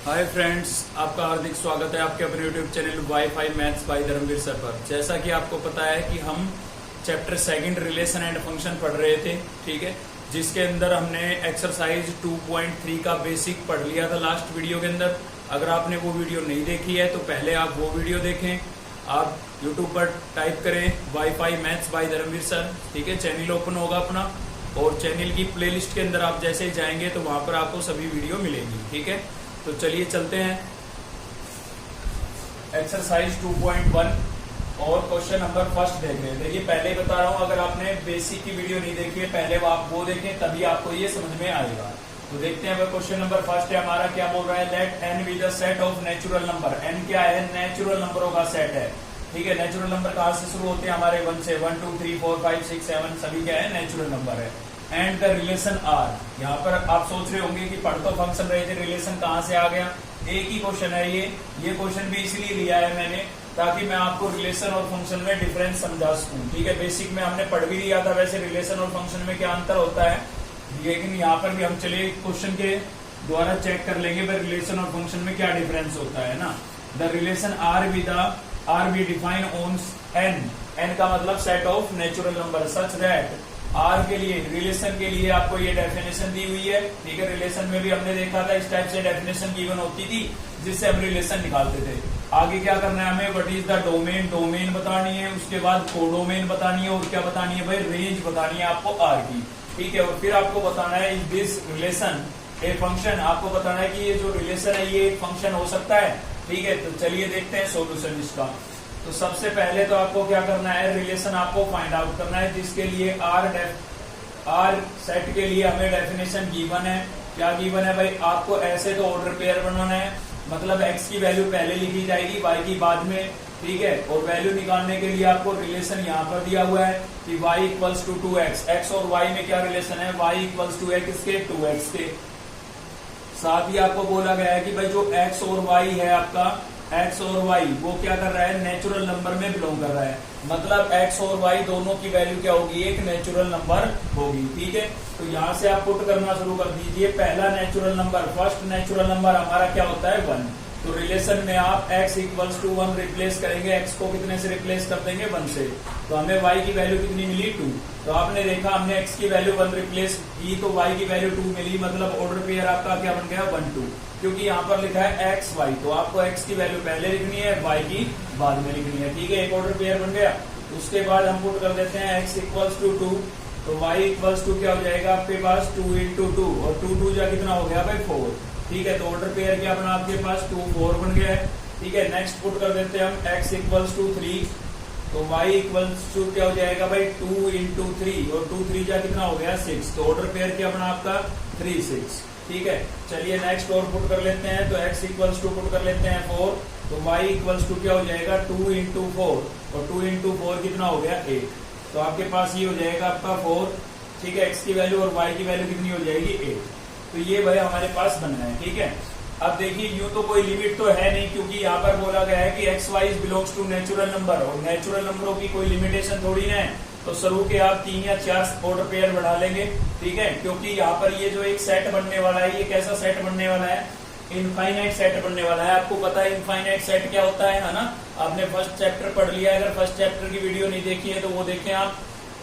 Hi friends, आपका हार्दिक स्वागत है आपके अपने YouTube channel WiFi maths by Dharmveer sir पर। जैसा कि आपको पता है कि हम chapter second relation and function पढ़ रहे थे, ठीक है, जिसके अंदर हमने एक्सरसाइज 2.3 का बेसिक पढ़ लिया था लास्ट वीडियो के अंदर। अगर आपने वो वीडियो नहीं देखी है तो पहले आप वो वीडियो देखें। आप यूट्यूब पर टाइप करें WiFi maths by Dharmveer sir, ठीक है, चैनल ओपन होगा अपना, और चैनल की प्लेलिस्ट के अंदर आप जैसे ही जाएंगे तो वहां पर आपको सभी वीडियो मिलेंगी, ठीक है। तो चलिए चलते हैं एक्सरसाइज 2.1 और क्वेश्चन नंबर फर्स्ट देख रहे हैं। देखिए पहले ही बता रहा हूं, अगर आपने बेसिक की वीडियो नहीं देखी है पहले आप वो देखें, तभी आपको ये समझ में आएगा। तो देखते हैं क्वेश्चन नंबर फर्स्ट है हमारा, क्या बोल रहा है, let N be the set of natural number. N क्या है, नेचुरल नंबरों का सेट है, ठीक है। नेचुरल नंबर कहां से शुरू होते हैं, हमारे 1 से 1 2 3 4 5 6 7 सभी क्या है, नेचुरल नंबर है। एंड द रिलेशन आर, यहाँ पर आप सोच रहे होंगे कि पढ़ तो फंक्शन रहे थे, रिलेशन कहाँ से आ गया। एक ही क्वेश्चन है ये क्वेश्चन भी इसलिए लिया है मैंने ताकि मैं आपको रिलेशन और फंक्शन में डिफरेंस समझा सकूं, ठीक है। बेसिक में हमने पढ़ भी लिया था वैसे रिलेशन और फंक्शन में क्या अंतर होता है, लेकिन यहाँ पर भी हम चलिए क्वेश्चन के द्वारा चेक कर लेंगे भाई रिलेशन और फंक्शन में क्या डिफरेंस होता है ना। The relation R be define on N का मतलब set of natural number such that are के लिए, रिलेशन के लिए आपको ये डेफिनेशन दी हुई है, ठीक है। रिलेशन में भी हमने देखा था इस टाइप से डेफिनेशन गिवन होती थी जिससे हम रिलेशन निकालते थे। आगे क्या करना है हमें, what is the domain, domain बतानी है, उसके बाद कोडोमेन बतानी है, और क्या बतानी है भाई, रेंज बतानी है आपको आर की, ठीक है। और फिर आपको बताना है is this relation a function, आपको बताना है कि ये जो रिलेशन है ये एक फंक्शन हो सकता है, ठीक है। तो चलिए देखते हैं सोल्यूशन इसका। तो सबसे पहले तो आपको क्या करना है, रिलेशन आपको फाइंड आउट करना है, जिसके लिए आर सेट के लिए हमें डेफिनेशन गिवन है। क्या गिवन है भाई, आपको ऐसे तो ऑर्डर पेयर बनाना है, मतलब x की वैल्यू पहले लिखी जाएगी y की बाद में, ठीक है। और वैल्यू निकालने के लिए आपको रिलेशन यहाँ पर दिया हुआ है कि y equals to 2x, x और y में क्या रिलेशन है, y इक्वल्स टू x के 2x के। साथ ही आपको बोला गया है कि भाई जो x और y है आपका, x और y वो क्या कर रहा है, नेचुरल नंबर में बिलोंग कर रहा है, मतलब x और y दोनों की वैल्यू क्या होगी, एक नेचुरल नंबर होगी, ठीक है। तो यहाँ से आप पुट करना शुरू कर दीजिए। पहला natural number, first natural number हमारा क्या होता है, 1। तो रिलेशन में आप x इक्वल्स टू 1 रिप्लेस करेंगे, x को कितने से रिप्लेस कर देंगे, 1 से। तो हमें y की वैल्यू कितनी मिली, 2। तो आपने देखा हमने x की वैल्यू 1 रिप्लेस की तो y की वैल्यू 2 मिली, मतलब ऑर्डर पेयर आपका क्या बन गया, 1 2, क्योंकि यहाँ पर लिखा है x y, तो आपको x की वैल्यू पहले लिखनी है, y की बाद में लिखनी है, ठीक है। एक ऑर्डर पेयर बन गया। उसके बाद हम पुट कर देते हैं x इक्वल्स टू 2, तो y इक्वल्स टू क्या हो जाएगा आपके पास, 2 इंटू 2, और 2 2 जा कितना हो गया भाई, 4, ठीक है। तो ऑर्डर पेयर क्या बना आपके पास, 2 4 बन गया है, ठीक है। नेक्स्ट पुट कर देते हैं हम x इक्वल्स टू 3, तो y इक्वल्स टू क्या हो जाएगा भाई, 2 इंटू 3, और 2 3 जा कितना हो गया, 6। तो ऑर्डर पेयर क्या बना आपका, 3 6, ठीक है। चलिए नेक्स्ट और पुट कर लेते हैं, तो x इक्वल्स टू पुट कर लेते हैं 4, तो y इक्वल्स टू क्या हो जाएगा, 2 इंटू 4, और 2 इंटू 4 कितना हो गया, 8। तो आपके पास ये हो जाएगा आपका 4, ठीक है। x की वैल्यू और y की वैल्यू कितनी हो जाएगी, 8। तो ये भाई हमारे पास बना है, ठीक है। अब देखिए यूं तो कोई लिमिट तो है नहीं, क्योंकि यहाँ पर बोला गया है कि X Y belongs to natural number, और नेचुरल नंबरों की कोई लिमिटेशन थोड़ी ना है। तो शुरू के आप 3 या 4 ऑर्डर पेयर बढ़ा लेंगे, ठीक है, क्योंकि यहाँ पर ये जो एक सेट बनने वाला है, ये कैसा सेट बनने वाला है, इनफाइनाइट सेट बनने वाला है। आपको पता है इनफाइनाइट सेट क्या होता है ना, आपने फर्स्ट चैप्टर पढ़ लिया है। अगर फर्स्ट चैप्टर की वीडियो नहीं देखी है तो वो देखें आप,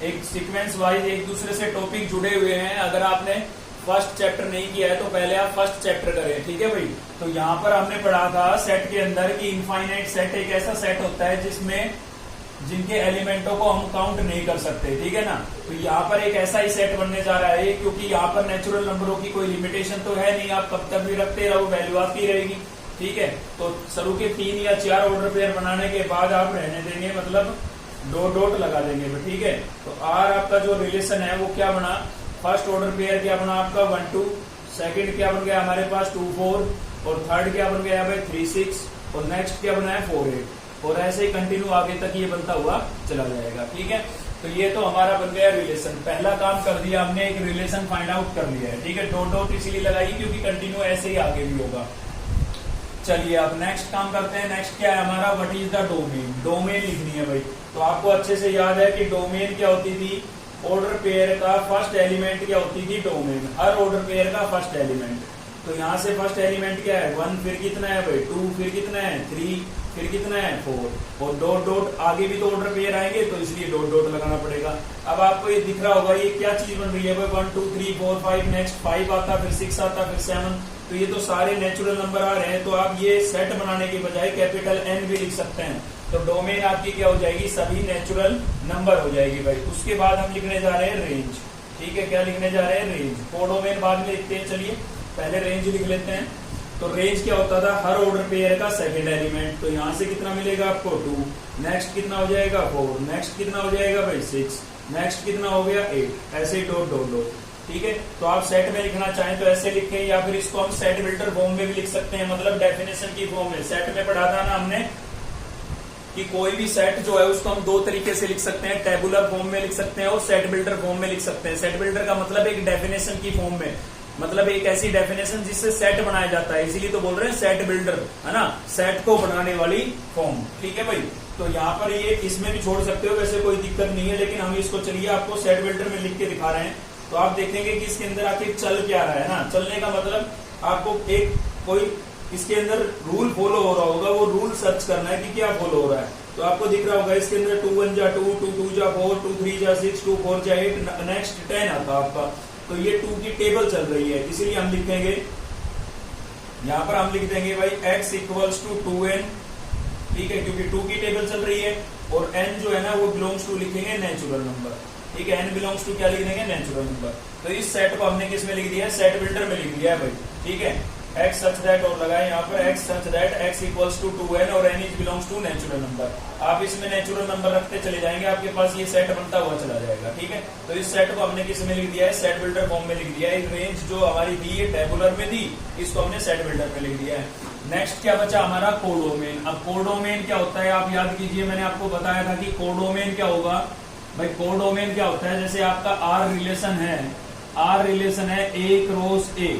एक सीक्वेंस वाइज एक दूसरे से टॉपिक जुड़े हुए हैं। अगर आपने फर्स्ट चैप्टर नहीं किया है तो पहले आप फर्स्ट चैप्टर करें, ठीक है भाई। तो यहाँ पर हमने पढ़ा था सेट के अंदर कि इनफाइनाइट सेट एक ऐसा सेट होता है जिसमें जिनके एलिमेंटों को हम काउंट नहीं कर सकते, ठीक है ना। तो यहाँ पर एक ऐसा ही सेट बनने जा रहा है, क्योंकि यहाँ पर नेचुरल नंबरों की कोई लिमिटेशन तो है नहीं, आप कब तक भी रखते रहो, वैल्यू आती रहेगी, ठीक है। तो शुरू के 3 या 4 ऑर्डर पेयर बनाने के बाद आप रहने देंगे, मतलब डॉट लगा देंगे, ठीक है। तो आर आपका जो रिलेशन है वो क्या बना, फर्स्ट ऑर्डर पेयर क्या बना आपका 1 2, सेकंड क्या बन गया हमारे पास 2 4, और थर्ड क्या बन गया भाई 3 6, और नेक्स्ट क्या बना है 4 8, और ऐसे ही कंटिन्यू आगे तक ये बनता हुआ चला जाएगा, ठीक है। तो ये तो हमारा बन गया रिलेशन। पहला काम कर दिया हमने, एक रिलेशन फाइंड आउट कर लिया है, ठीक है। डॉट इसीलिए लगाई क्योंकि कंटिन्यू ऐसे ही आगे भी होगा। चलिए अब नेक्स्ट काम करते हैं। नेक्स्ट क्या है हमारा, what is the domain, domain लिखनी है भाई। तो आपको अच्छे से याद है कि डोमेन क्या होती थी, ऑर्डर पेयर का फर्स्ट एलिमेंट क्या होती थी, डोमेन। हर ऑर्डर पेयर का फर्स्ट एलिमेंट, तो यहाँ से फर्स्ट एलिमेंट क्या है 1, फिर कितना है भाई 2, फिर कितना है 3, फिर कितना है 4, और डॉट डॉट आगे भी तो ऑर्डर पेयर आएंगे, तो इसलिए डॉट डॉट लगाना पड़ेगा। अब आपको ये दिख रहा होगा ये क्या चीज बन रही है भाई 1 2 3 4 5, नेक्स्ट 5 आता, फिर 6 आता, फिर 7, तो ये तो सारे नेचुरल नंबर आ रहे हैं। तो आप ये सेट बनाने के बजाय कैपिटल N भी लिख सकते हैं, तो डोमेन आपकी क्या हो जाएगी, सभी नेचुरल नंबर हो जाएगी भाई। उसके बाद हम लिखने जा रहे हैं रेंज, ठीक है, क्या लिखने जा रहे हैं रेंज, कोडोमेन बाद में लिखते हैं, चलिए पहले रेंज लिख लेते हैं। तो रेंज क्या होता था, हर ऑर्डर पेयर का सेकंड एलिमेंट, तो यहाँ से कितना मिलेगा आपको 2, नेक्स्ट कितना हो जाएगा 4, नेक्स्ट कितना हो जाएगा भाई 6, नेक्स्ट कितना हो गया 8, ऐसे ही डॉट डॉट डॉट, ठीक है। तो आप सेट में लिखना चाहें तो ऐसे लिखें, या फिर इसको हम सेट बिल्डर फॉर्म में भी लिख सकते हैं, मतलब डेफिनेशन की फॉर्म में। सेट में पढ़ा था ना हमने कि कोई भी सेट जो है उसको हम दो तरीके से लिख सकते हैं, टेबुलर फॉर्म में लिख सकते हैं और सेट बिल्डर फॉर्म में लिख सकते हैं। सेट बिल्डर का मतलब एक डेफिनेशन की फॉर्म में, मतलब एक ऐसी डेफिनेशन जिससे सेट बनाया जाता है, इसीलिए तो बोल रहे हैं सेट बिल्डर, है ना, सेट को बनाने वाली फॉर्म, ठीक है भाई। तो यहाँ पर ये इसमें भी छोड़ सकते हो, वैसे कोई दिक्कत नहीं है, लेकिन हम इसको चलिए आपको सेट बिल्डर में लिख के दिखा रहे हैं। तो आप देखेंगे कि इसके अंदर आखिर चल क्या रहा है ना, चलने का मतलब आपको एक कोई इसके अंदर रूल फॉलो हो रहा होगा, वो रूल सर्च करना है कि क्या फॉलो हो रहा है। तो आपको दिख रहा होगा इसके अंदर 2 1 जा 2, 2 2 जा 4, 2 3 जा 6, 2 4 जा 8, नेक्स्ट 10 आता आपका। तो ये 2 की टेबल चल रही है, इसीलिए हम लिखेंगे यहाँ पर हम लिख देंगे भाई x इक्वल्स टू 2n, ठीक है, क्योंकि 2 की टेबल चल रही है, और n जो है ना वो बिलोंग्स टू लिखेंगे नेचुरल नंबर, ठीक है, n बिलोंग्स टू क्या लिख देंगे नेचुरल नंबर। तो इस सेट को हमने किस में लिख दिया है, सेट बिल्डर में लिख दिया है भाई, ठीक है। x such that और लगाए यहाँ पर x such that x equals to 2n और n is belongs to natural number. आप इसमें नेचुरल नंबर रखते चले जाएंगे, आपके पास ये सेट बनता हुआ चला जाएगा, ठीक है। तो इस सेट को हमने किस में लिख दिया है, सेट बिल्डर फॉर्म में लिख दिया है। रेंज जो हमारी थी ये टेबुलर में थी, इसको हमने सेट बिल्डर में लिख दिया है। नेक्स्ट क्या बचा हमारा, कोडोमेन। अब कोडोमेन क्या होता है आप याद कीजिए, मैंने आपको बताया था कि कोडोमेन क्या होगा भाई। कोडोमेन क्या होता है, जैसे आपका आर रिलेशन है, आर रिलेशन है ए क्रॉस ए,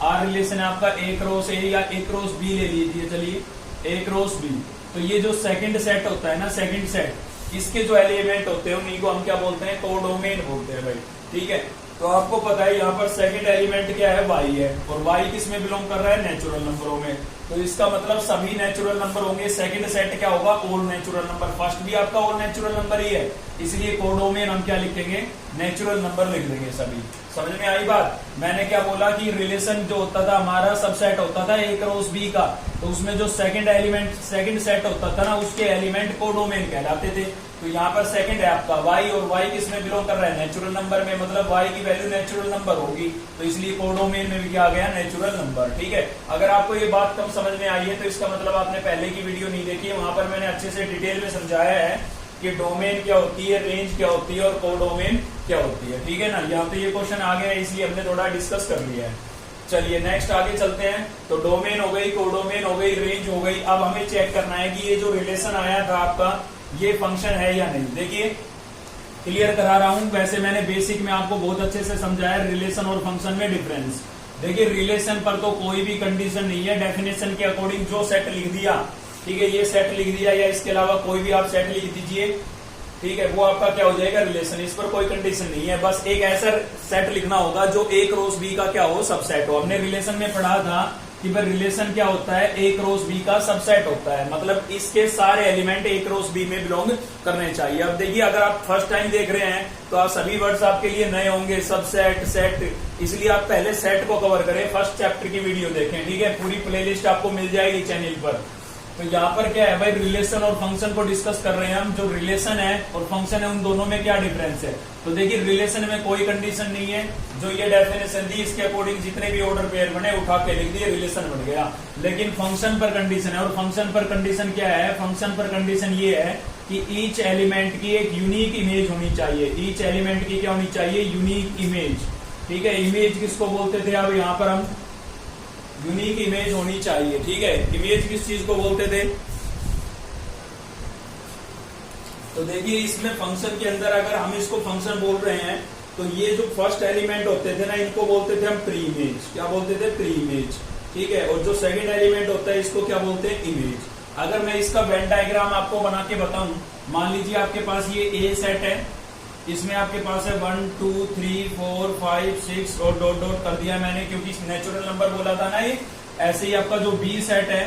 आर रिलेशन है आपका ए क्रॉस ए या ए क्रॉस बी ले लीजिए, चलिए ए क्रॉस बी। तो ये जो सेकंड सेट होता है ना, सेकंड सेट, इसके जो एलिमेंट होते हैं उन्हीं को हम क्या बोलते हैं, कोडोमेन बोलते हैं भाई, ठीक है। तो आपको पता है यहाँ पर सेकंड एलिमेंट क्या है, y है, और y किस में बिलोंग कर रहा है, नेचुरल नंबरों में। तो इसका मतलब सभी नेचुरल नंबर होंगे। सेकंड सेट क्या होगा, ऑल नेचुरल नंबर। फर्स्ट भी आपका ऑल नेचुरल नंबर ही है, इसलिए कोडोमेन हम क्या लिखेंगे, नेचुरल नंबर लिख देंगे सभी। समझ में आई बात। मैंने क्या बोला कि रिलेशन जो होता था हमारा सबसेट होता था ए क्रॉस बी का, तो उसमें जो सेकंड एलिमेंट सेकंड सेट होता था ना, उसके एलिमेंट कोडोमेन कहलाते थे। तो यहाँ पर सेकंड है आपका y, और y किस में बिलोंग कर रहा है, नेचुरल नंबर में, मतलब y की वैल्यू नेचुरल नंबर होगी, तो इसलिए कोडोमेन में भी क्या आ गया, नेचुरल नंबर, ठीक है। अगर आपको ये बात कम समझ में आई है तो इसका मतलब आपने पहले की वीडियो नहीं देखी है, वहां पर मैंने अच्छे से डिटेल में समझाया है कि डोमेन क्या होती है, रेंज क्या होती है और कोडोमेन क्या होती है, ठीक है ना। यहाँ पे ये क्वेश्चन आ गया है, इसलिए हमने थोड़ा डिस्कस कर लिया है। चलिए नेक्स्ट आगे चलते हैं। तो डोमेन हो गई, कोडोमेन हो गई, रेंज हो गई। अब हमें चेक करना है कि ये जो रिलेशन आया था आपका, ये फंक्शन है या नहीं। देखिए क्लियर करा रहा हूं, वैसे मैंने बेसिक में आपको बहुत अच्छे से समझाया रिलेशन और फंक्शन में डिफरेंस। देखिए रिलेशन पर तो कोई भी कंडीशन नहीं है, डेफिनेशन के अकॉर्डिंग जो सेट लिख दिया, ठीक है, ये सेट लिख दिया या इसके अलावा कोई भी आप सेट लिख दीजिए, ठीक है, वो आपका क्या हो जाएगा, रिलेशन। इस पर कोई कंडीशन नहीं है, बस एक ऐसा सेट लिखना होगा जो ए क्रॉस बी का क्या हो, सबसेट हो। हमने रिलेशन में पढ़ा था कि भाई रिलेशन क्या होता है, ए क्रॉस बी का सबसेट होता है, मतलब इसके सारे एलिमेंट ए क्रॉस बी में बिलोंग करने चाहिए। अब देखिए अगर आप फर्स्ट टाइम देख रहे हैं तो आप सभी वर्ड्स आपके लिए नए होंगे, सबसेट, सेट, इसलिए आप पहले सेट को कवर करें, फर्स्ट चैप्टर की वीडियो देखें, ठीक है, पूरी प्लेलिस्ट आपको मिल जाएगी चैनल पर। तो यहाँ पर क्या है भाई, रिलेशन और फंक्शन को डिस्कस कर रहे हैं हम। जो रिलेशन है और फंक्शन है उन दोनों में क्या डिफरेंस है। तो देखिए रिलेशन में कोई कंडीशन नहीं है, जो ये डेफिनेशन दी इसके अकॉर्डिंग जितने भी ऑर्डर पेयर बने उठा के लिख दिए, रिलेशन बन गया। लेकिन फंक्शन पर कंडीशन है, और फंक्शन पर कंडीशन क्या है, फंक्शन पर कंडीशन ये है कि ईच एलिमेंट की एक यूनिक इमेज होनी चाहिए। ईच एलिमेंट की क्या होनी चाहिए, यूनिक इमेज, ठीक है। इमेज किसको बोलते थे, अब यहाँ पर हम यूनिक इमेज होनी चाहिए, ठीक है। इमेज किस चीज को बोलते थे, तो देखिए इसमें फंक्शन के अंदर अगर हम इसको फंक्शन बोल रहे हैं तो ये जो फर्स्ट एलिमेंट होते थे ना, इनको बोलते थे हम प्री इमेज। क्या बोलते थे, प्री इमेज, ठीक है। और जो सेकंड एलिमेंट होता है इसको क्या बोलते हैं, इमेज। अगर मैं इसका वेन डायग्राम आपको बना के बताऊं, मान लीजिए आपके पास ये ए सेट है, इसमें आपके पास है 1 2 3 4 5 6 और डॉट डॉट कर दिया मैंने, क्योंकि नेचुरल नंबर बोला था ना ये। ऐसे ही आपका जो बी सेट है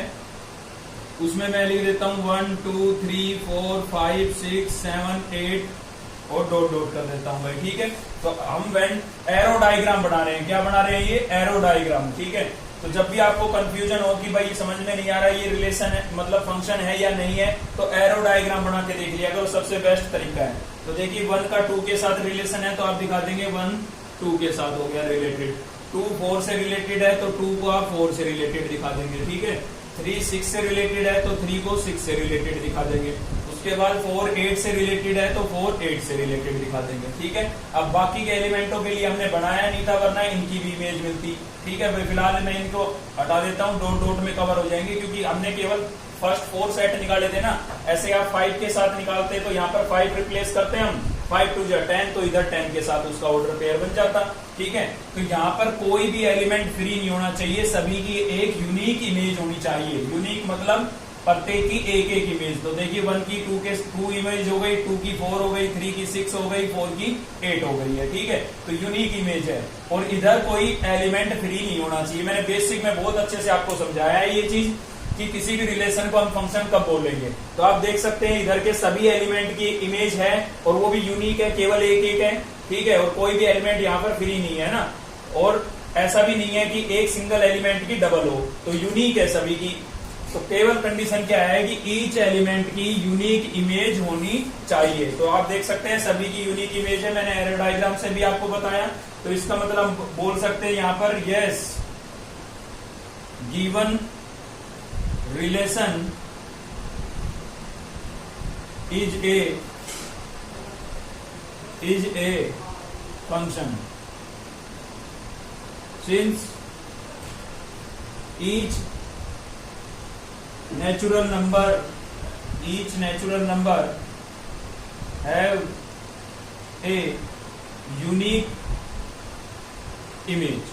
उसमें मैं लिख देता हूं 1 2 3 4 5 6 7 8 और डॉट डॉट कर देता हूं भाई, ठीक है। तो हम वेन एरो डायग्राम बना रहे हैं, क्या बना रहे हैं, ये एरो डायग्राम, ठीक है। तो जब भी आपको कंफ्यूजन हो कि भाई समझ में नहीं आ रहा ये रिलेशन है, मतलब फंक्शन है या नहीं है, तो एरो डायग्राम बना के देख लिया करो, सबसे बेस्ट तरीका है। तो देखिए 1 का 2 के साथ रिलेशन है तो आप दिखा देंगे 1 2 के साथ हो गया रिलेटेड, 2 4 से रिलेटेड है तो 2 को आप 4 से रिलेटेड दिखा देंगे, ठीक है। 3 6 से रिलेटेड है तो 3 को 6 से रिलेटेड दिखा देंगे। उसके बाद 4 8 से रिलेटेड है तो 4 8 से रिलेटेड दिखा देंगे, ठीक है। अब बाकी के एलिमेंटों के लिए हमने बनाया नहीं था, वरना इनकी भी इमेज मिलती, ठीक है। भाई फिलहाल मैं इनको हटा देता हूँ, डॉट डॉट में कवर हो जाएंगे, क्योंकि हमने केवल फर्स्ट 4 सेट निकाले थे ना। ऐसे आप 5 के साथ निकालते तो यहाँ पर 5 रिप्लेस करते हैं हम, 5 2 10 तो इधर 10 के साथ उसका ऑर्डर पेयर बन जाता, ठीक है। तो यहाँ पर कोई भी एलिमेंट फ्री नहीं होना चाहिए, सभी की एक यूनिक इमेज होनी चाहिए। यूनिक मतलब प्रत्येक की एक एक इमेज। तो देखिए 1 की 2 के 2 इमेज हो गई, 2 की 4 हो गई, 3 की 6 हो गई, 4 की 8 हो गई है, ठीक है। तो यूनिक इमेज है और इधर कोई एलिमेंट फ्री नहीं होना चाहिए। मैंने बेसिक में बहुत अच्छे से आपको समझाया है ये चीज कि किसी भी रिलेशन को हम फंक्शन कब बोलेंगे। तो आप देख सकते हैं इधर के सभी एलिमेंट की इमेज है और वो भी यूनिक है, केवल एक एक है, ठीक है। और कोई भी एलिमेंट यहाँ पर फ्री नहीं है ना, और ऐसा भी नहीं है कि एक सिंगल एलिमेंट की डबल हो, तो यूनिक है सभी की। तो केवल कंडीशन क्या है कि ईच एलिमेंट की यूनिक इमेज होनी चाहिए। तो आप देख सकते हैं सभी की यूनिक इमेज है, मैंने एरो डायग्राम से भी आपको बताया। तो इसका मतलब हम बोल सकते हैं यहाँ पर yes given relation is a function since each natural number have a unique image,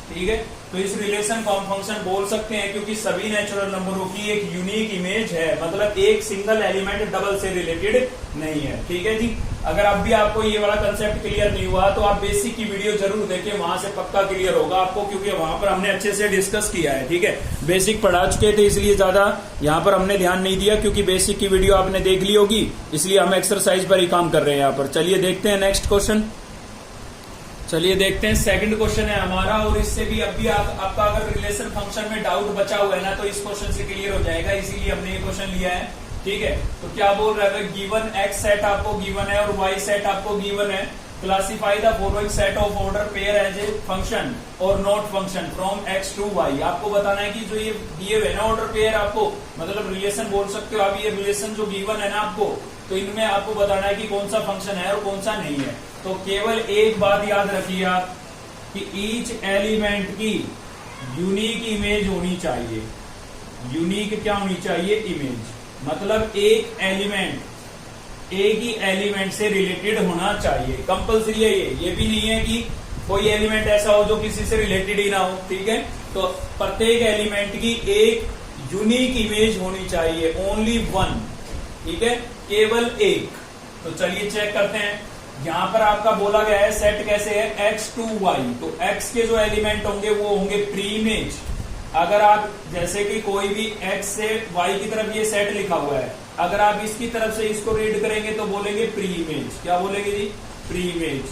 ठीक है। तो इस रिलेशन को हम फंक्शन बोल सकते हैं क्योंकि सभी नेचुरल नंबरों की एक यूनिक इमेज है, मतलब एक सिंगल एलिमेंट डबल से रिलेटेड नहीं है, ठीक है जी। अगर अब भी आपको ये वाला कंसेप्ट क्लियर नहीं हुआ तो आप बेसिक की वीडियो जरूर देखें, वहां से पक्का क्लियर होगा आपको, क्योंकि वहां पर हमने अच्छे से डिस्कस किया है, ठीक है। बेसिक पढ़ा चुके थे इसलिए ज्यादा यहाँ पर हमने ध्यान नहीं दिया, क्योंकि बेसिक की वीडियो आपने देख ली होगी, इसलिए हम एक्सरसाइज पर ही काम कर रहे हैं यहाँ पर। चलिए देखते हैं नेक्स्ट क्वेश्चन। चलिए देखते हैं सेकंड क्वेश्चन है हमारा, और इससे भी अब भी आपका अगर रिलेशन फंक्शन में डाउट बचा हुआ है ना तो इस क्वेश्चन से क्लियर हो जाएगा, इसीलिए हमने ये क्वेश्चन लिया है, ठीक है। तो क्या बोल रहा है, गिवन एक्स सेट आपको गिवन है और वाई सेट आपको गिवन है, classify the following set of order pair as a function और not function from x to y. आपको बताना है कि जो ये दिए हुए ना ऑर्डर पेयर, आपको मतलब रिलेशन बोल सकते हो आप, ये रिलेशन जो गिवन है ना आपको, तो इनमें आपको बताना है कि कौन सा फंक्शन है और कौन सा नहीं है। तो केवल एक बात याद रखिए आप कि ईच एलिमेंट की यूनिक इमेज होनी चाहिए। यूनिक क्या होनी चाहिए, इमेज, मतलब एक एलिमेंट एक ही एलिमेंट से रिलेटेड होना चाहिए, कंपल्सरी है ये भी नहीं है कि कोई एलिमेंट ऐसा हो जो किसी से रिलेटेड ही ना हो, ठीक है। तो प्रत्येक एलिमेंट की एक यूनिक इमेज होनी चाहिए, ओनली वन, ठीक है, केवल एक। तो चलिए चेक करते हैं। यहां पर आपका बोला गया है सेट कैसे है, एक्स टू वाई, तो एक्स के जो एलिमेंट होंगे वो होंगे प्री इमेज। अगर आप जैसे कि कोई भी एक्स से वाई की तरफ ये सेट लिखा हुआ है, अगर आप इसकी तरफ से इसको रीड करेंगे तो बोलेंगे प्री इमेज। क्या बोलेंगे जी, प्री इमेज,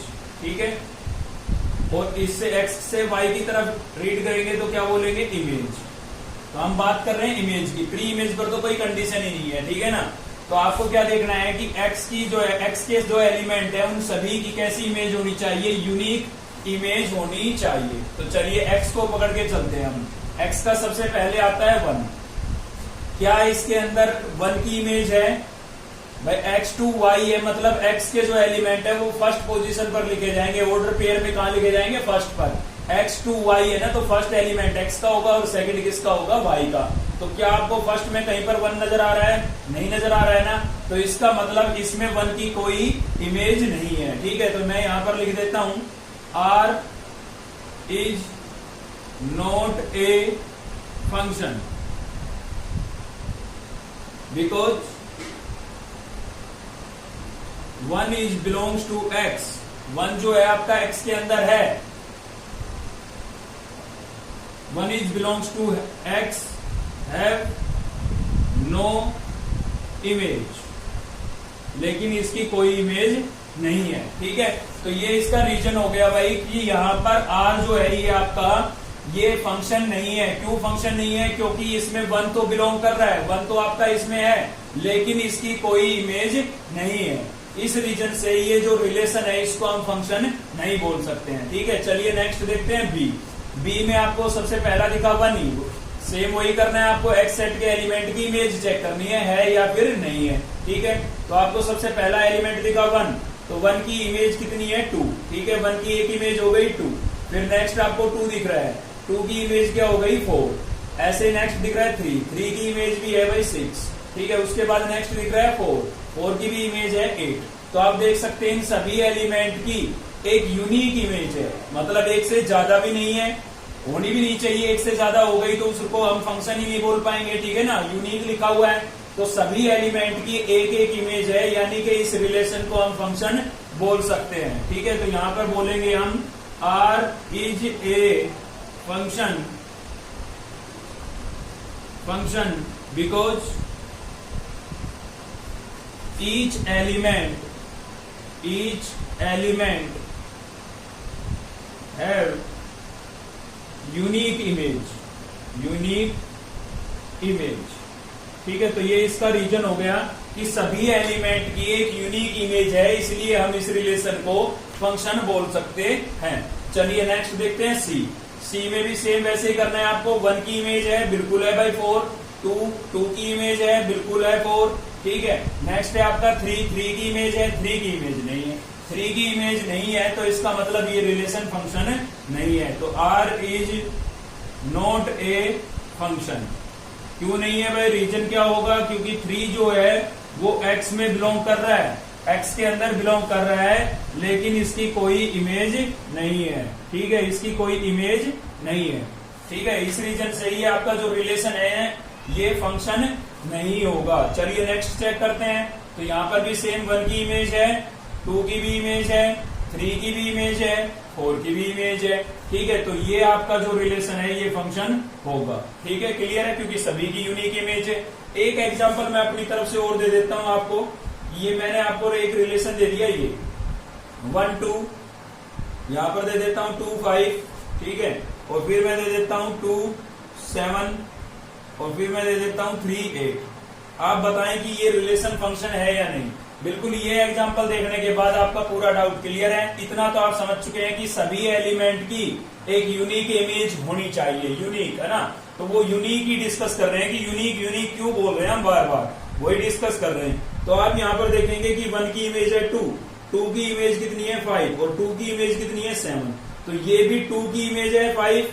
ठीक है। और इससे एक्स से वाई की तरफ रीड करेंगे तो क्या बोलेंगे, इमेज। तो हम बात कर रहे हैं इमेज की, प्री इमेज पर तो कोई कंडीशन ही नहीं है, ठीक है ना। तो आपको क्या देखना है कि एक्स की जो है, एक्स के जो एलिमेंट है उन सभी की कैसी इमेज होनी चाहिए, यूनिक इमेज होनी चाहिए। तो चलिए एक्स को पकड़ के चलते हैं हम। एक्स का सबसे पहले आता है 1। क्या इसके अंदर 1 की इमेज है, भाई एक्स टू वाई है, मतलब एक्स के जो एलिमेंट है वो फर्स्ट पोजीशन पर लिखे जाएंगे, ऑर्डर पेयर में कहां लिखे जाएंगे, फर्स्ट पर। एक्स टू वाई है ना, तो फर्स्ट एलिमेंट एक्स का होगा और सेकंड किसका होगा, वाई का। तो क्या आपको फर्स्ट में कहीं पर 1 नजर आ रहा है, नहीं नजर आ रहा है ना, तो इसका मतलब इसमें 1 की कोई इमेज नहीं है, ठीक है। तो मैं यहां पर लिख देता हूं R is not a function because 1 is belongs to x, 1 जो है आपका x के अंदर है, 1 is belongs to x have no image, लेकिन इसकी कोई इमेज नहीं है। ठीक है, तो ये इसका रीजन हो गया भाई कि यहाँ पर r जो है ये आपका ये फंक्शन नहीं है। क्यों फंक्शन नहीं है? क्योंकि इसमें 1 तो बिलोंग कर रहा है, 1 तो आपका इसमें है, लेकिन इसकी कोई इमेज नहीं है। इस रीजन से ये जो रिलेशन है इसको हम फंक्शन नहीं बोल सकते हैं। ठीक है, चलिए नेक्स्ट देखते हैं बी। बी में आपको सबसे पहला दिखा 1 ही, सेम वही करना है आपको, एक्स सेट के एलिमेंट की इमेज चेक करनी है या फिर नहीं है। ठीक है, तो आपको सबसे पहला एलिमेंट दिखा 1, तो 1 की इमेज कितनी है 2। ठीक है, 1 की एक इमेज हो गई 2। फिर नेक्स्ट आपको 2 दिख रहा है, 2 की इमेज क्या हो गई 4। ऐसे नेक्स्ट दिख रहा है 3, 3 की इमेज भी है भाई 6। ठीक है, उसके बाद नेक्स्ट दिख रहा है 4, 4 की भी इमेज है 8। तो आप देख सकते हैं इन सभी एलिमेंट की एक यूनिक इमेज है, मतलब एक से ज्यादा भी नहीं है, होनी भी नहीं चाहिए। एक से ज्यादा हो गई तो उसको हम फंक्शन ही नहीं बोल पाएंगे। ठीक है ना, यूनिक लिखा हुआ है तो सभी एलिमेंट की एक एक इमेज है, यानी कि इस रिलेशन को हम फंक्शन बोल सकते हैं। ठीक है, तो यहां पर बोलेंगे हम R is a function because each element have unique image। ठीक है, तो ये इसका रीजन हो गया कि सभी एलिमेंट की एक यूनिक इमेज है, इसलिए हम इस रिलेशन को फंक्शन बोल सकते हैं। चलिए नेक्स्ट देखते हैं सी। सी में भी सेम वैसे ही करना है आपको। 1 की इमेज है, बिल्कुल है भाई 4। 2 की इमेज है, बिल्कुल है 4। ठीक है, नेक्स्ट है आपका 3 की इमेज है, 3 की इमेज नहीं है। 3 की इमेज नहीं है तो इसका मतलब ये रिलेशन फंक्शन नहीं है। तो R is not a function. क्यों नहीं है भाई? रीजन क्या होगा? क्योंकि 3 जो है वो x में बिलोंग कर रहा है, x के अंदर बिलोंग कर रहा है, लेकिन इसकी कोई इमेज नहीं है। ठीक है, इसकी कोई इमेज नहीं है। ठीक है, इस रीजन से ही आपका जो रिलेशन है ये फंक्शन नहीं होगा। चलिए नेक्स्ट चेक करते हैं। तो यहाँ पर भी सेम 1 की इमेज है, 2 की भी इमेज है, 3 की भी इमेज है, 4 की भी इमेज है। ठीक है, तो ये आपका जो रिलेशन है ये फंक्शन होगा। ठीक है, क्लियर है, क्योंकि सभी की यूनिक इमेज है। एक एग्जांपल मैं अपनी तरफ से और दे देता हूं आपको। ये मैंने आपको एक रिलेशन दे दिया, ये 1 2, यहां पर दे देता हूं 2 5। ठीक है, और फिर मैं दे देता हूं 2 7, और फिर मैं दे देता हूं 3 8। आप बताएं कि ये रिलेशन फंक्शन है या नहीं। बिल्कुल, ये एग्जांपल देखने के बाद आपका पूरा डाउट क्लियर है। इतना तो आप समझ चुके हैं कि सभी एलिमेंट की एक यूनिक इमेज होनी चाहिए। यूनिक है ना, तो वो यूनिक ही डिस्कस कर रहे हैं कि यूनिक क्यों बोल रहे हैं हम बार बार, वही डिस्कस कर रहे हैं। तो आप यहाँ पर देखेंगे कि 1 की इमेज है 2 की इमेज कितनी है 5, और 2 की इमेज कितनी है 7। तो ये भी 2 की इमेज है 5।